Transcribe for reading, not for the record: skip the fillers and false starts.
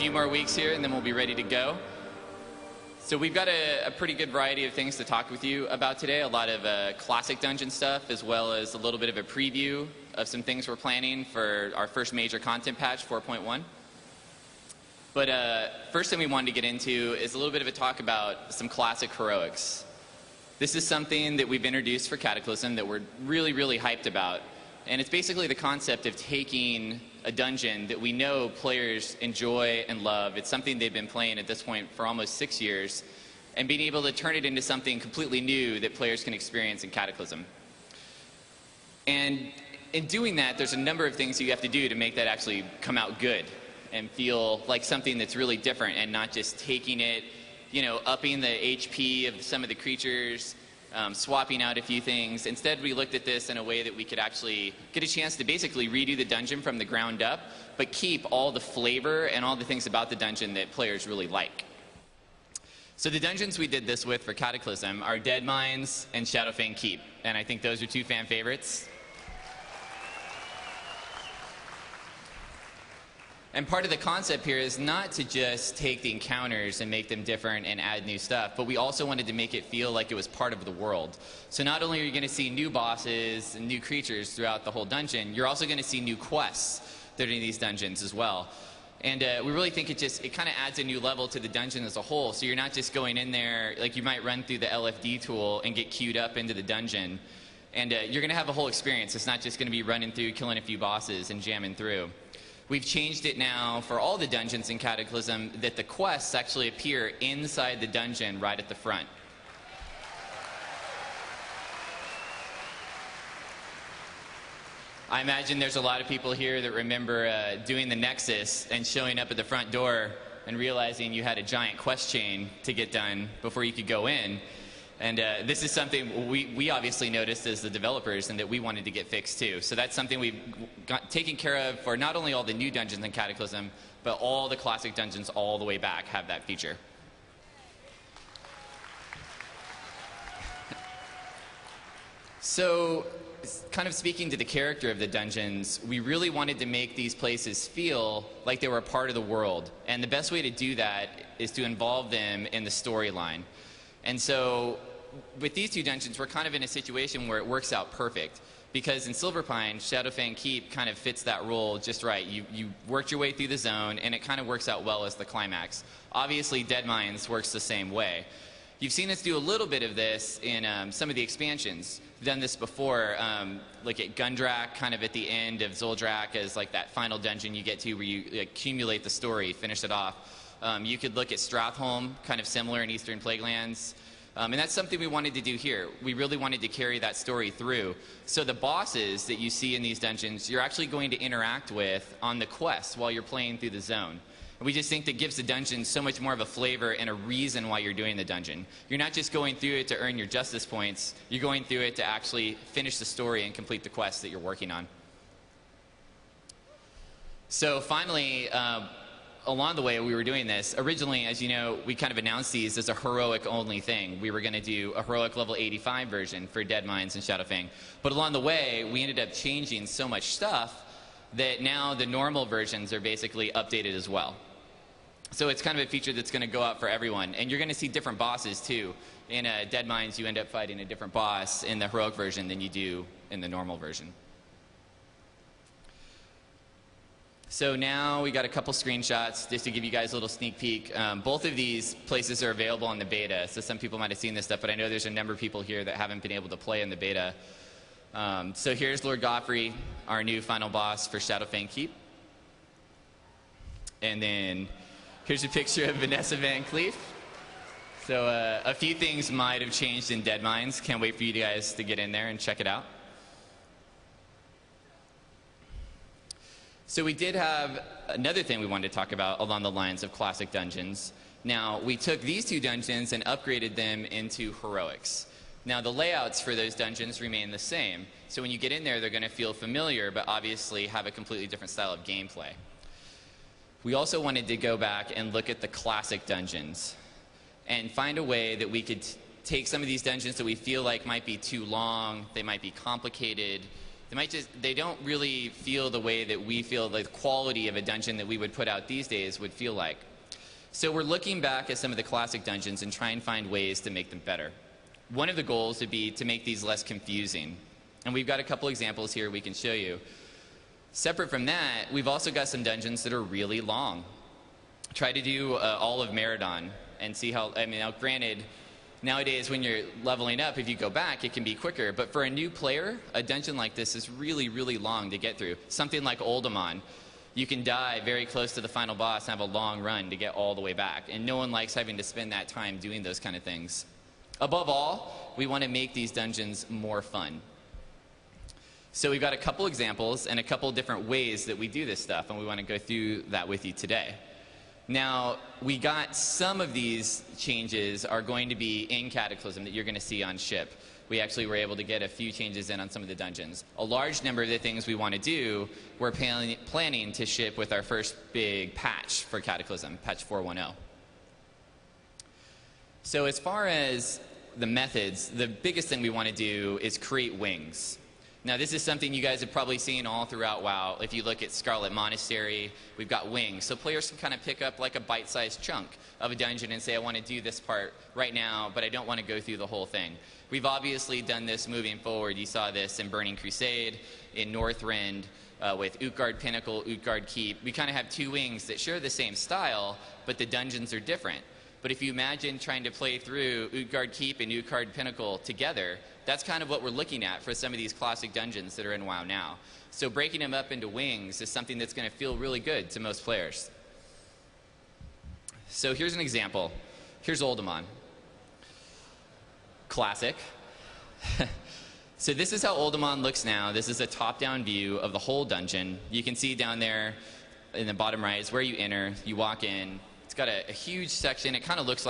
Few more weeks here and then we'll be ready to go. So we've got a pretty good variety of things to talk with you about today. A lot of classic dungeon stuff, as well as a little bit of a preview of some things we're planning for our first major content patch, 4.1. But first thing we wanted to get into is a little bit of a talk about some classic heroics. This is something that we've introduced for Cataclysm that we're really, really hyped about. And it's basically the concept of taking a dungeon that we know players enjoy and love. It's something they've been playing at this point for almost 6 years, and being able to turn it into something completely new that players can experience in Cataclysm. And in doing that, there's a number of things you have to do to make that actually come out good and feel like something that's really different, and not just taking it, upping the HP of some of the creatures, swapping out a few things. Instead, we looked at this in a way that we could actually get a chance to basically redo the dungeon from the ground up, but keep all the flavor and all the things about the dungeon that players really like. So the dungeons we did this with for Cataclysm are Deadmines and Shadowfang Keep, and I think those are two fan favorites. And part of the concept here is not to just take the encounters and make them different and add new stuff, but we also wanted to make it feel like it was part of the world. So not only are you going to see new bosses and new creatures throughout the whole dungeon, you're also going to see new quests that are in these dungeons as well. And we really think it kind of adds a new level to the dungeon as a whole. So you're not just going in there, like you might run through the LFD tool and get queued up into the dungeon. And you're going to have a whole experience. It's not just going to be running through, killing a few bosses and jamming through. We've changed it now for all the dungeons in Cataclysm that the quests actually appear inside the dungeon right at the front. I imagine there's a lot of people here that remember doing the Nexus and showing up at the front door and realizing you had a giant quest chain to get done before you could go in. And this is something we obviously noticed as the developers, and that we wanted to get fixed too. So that's something we've got taken care of for not only all the new dungeons in Cataclysm, but all the classic dungeons all the way back have that feature. So, kind of speaking to the character of the dungeons, we really wanted to make these places feel like they were a part of the world. And the best way to do that is to involve them in the storyline. And so with these two dungeons, we're kind of in a situation where it works out perfect. Because in Silverpine, Shadowfang Keep kind of fits that role just right. You worked your way through the zone, and it kind of works out well as the climax. Obviously, Deadmines works the same way. You've seen us do a little bit of this in some of the expansions. We've done this before, like at Gundrak, kind of at the end of Zoldrak, as like that final dungeon you get to where you accumulate the story, finish it off. You could look at Strathholm, kind of similar in Eastern Plaguelands. And that's something we wanted to do here. We really wanted to carry that story through. So the bosses that you see in these dungeons, you're actually going to interact with on the quests while you're playing through the zone. And we just think that gives the dungeon so much more of a flavor and a reason why you're doing the dungeon. You're not just going through it to earn your justice points. You're going through it to actually finish the story and complete the quests that you're working on. So finally, along the way we were doing this, originally, as you know, we kind of announced these as a heroic-only thing. We were going to do a heroic level 85 version for Deadmines and Shadowfang. But along the way, we ended up changing so much stuff that now the normal versions are basically updated as well. So it's kind of a feature that's going to go out for everyone. And you're going to see different bosses, too. In Deadmines, you end up fighting a different boss in the heroic version than you do in the normal version. So now we got a couple screenshots just to give you guys a little sneak peek. Both of these places are available in the beta, so some people might have seen this stuff, but I know there's a number of people here that haven't been able to play in the beta. So here's Lord Godfrey, our new final boss for Shadowfang Keep. And then here's a picture of Vanessa Van Cleef. So a few things might have changed in Deadmines. Can't wait for you guys to get in there and check it out. So we did have another thing we wanted to talk about along the lines of classic dungeons. Now, we took these two dungeons and upgraded them into heroics. Now, the layouts for those dungeons remain the same. So when you get in there, they're going to feel familiar, but obviously have a completely different style of gameplay. We also wanted to go back and look at the classic dungeons and find a way that we could take some of these dungeons that we feel like might be too long, they might be complicated, they don't really feel the way that we feel the quality of a dungeon that we would put out these days would feel like. So we're looking back at some of the classic dungeons and try and find ways to make them better. One of the goals would be to make these less confusing. And we've got a couple examples here we can show you. Separate from that, we've also got some dungeons that are really long. Try to do all of Meridon and see how, now granted, nowadays when you're leveling up, if you go back, it can be quicker. But for a new player, a dungeon like this is really, really long to get through. Something like Oldemon, you can die very close to the final boss and have a long run to get all the way back. And no one likes having to spend that time doing those kind of things. Above all, we want to make these dungeons more fun. So we've got a couple examples and a couple different ways that we do this stuff, and we want to go through that with you today. Now, we got some of these changes are going to be in Cataclysm that you're going to see on ship. We actually were able to get a few changes in on some of the dungeons. A large number of the things we want to do, we're planning to ship with our first big patch for Cataclysm, patch 4.10. So as far as the methods, the biggest thing we want to do is create wings. Now, this is something you guys have probably seen all throughout WoW. If you look at Scarlet Monastery, we've got wings. So players can kind of pick up like a bite-sized chunk of a dungeon and say, I want to do this part right now, but I don't want to go through the whole thing. We've obviously done this moving forward. You saw this in Burning Crusade, in Northrend, with Utgard Pinnacle, Utgard Keep. We kind of have two wings that share the same style, but the dungeons are different. But if you imagine trying to play through Utgard Keep and Utgard Pinnacle together, that's kind of what we're looking at for some of these classic dungeons that are in WoW now. So breaking them up into wings is something that's going to feel really good to most players. So here's an example. Here's Oldemon. Classic. So this is how Oldemon looks now. This is a top-down view of the whole dungeon. You can see down there in the bottom right is where you enter. You walk in. It's got a huge section. It kind of looks like